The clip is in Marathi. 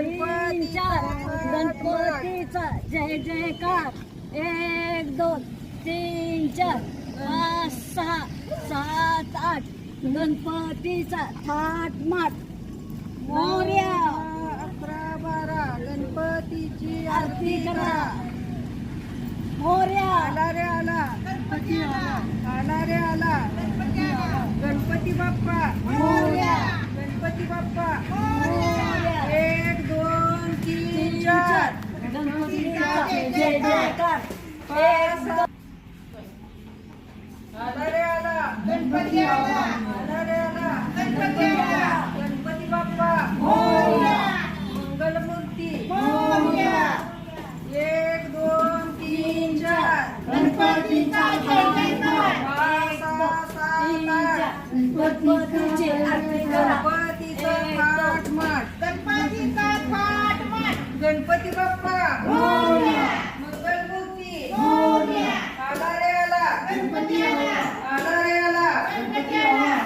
तीन चार गणपतीचा जय जयकार 1 2 3 4 5 6 7 8 गणपतीचा थाट माट मोरया 11 12 गणपतीची आरती करा मोरया आला रे आला गणपती आला आला रे आला गणपती आला गणपती बाप्पा मोरया गणपती बाप्पा मोरया 1 2 3 4 गणपतीचा जय जयकार आला रे आला गणपती आला आला रे आला गणपती आला गणपती बाप्पा मोरया मंगलमूर्ती मोरया 1 2 3 4 गणपतीचा जय जयकार 5 6 7 8 गणपतीची आरती करा गणपतीचा थाट माट गणपतीचा थाट माट गणपती बाप्पा मोरया मंगलमूर्ती मोरया आला रे आला गणपती आला आला रे आला गणपती आला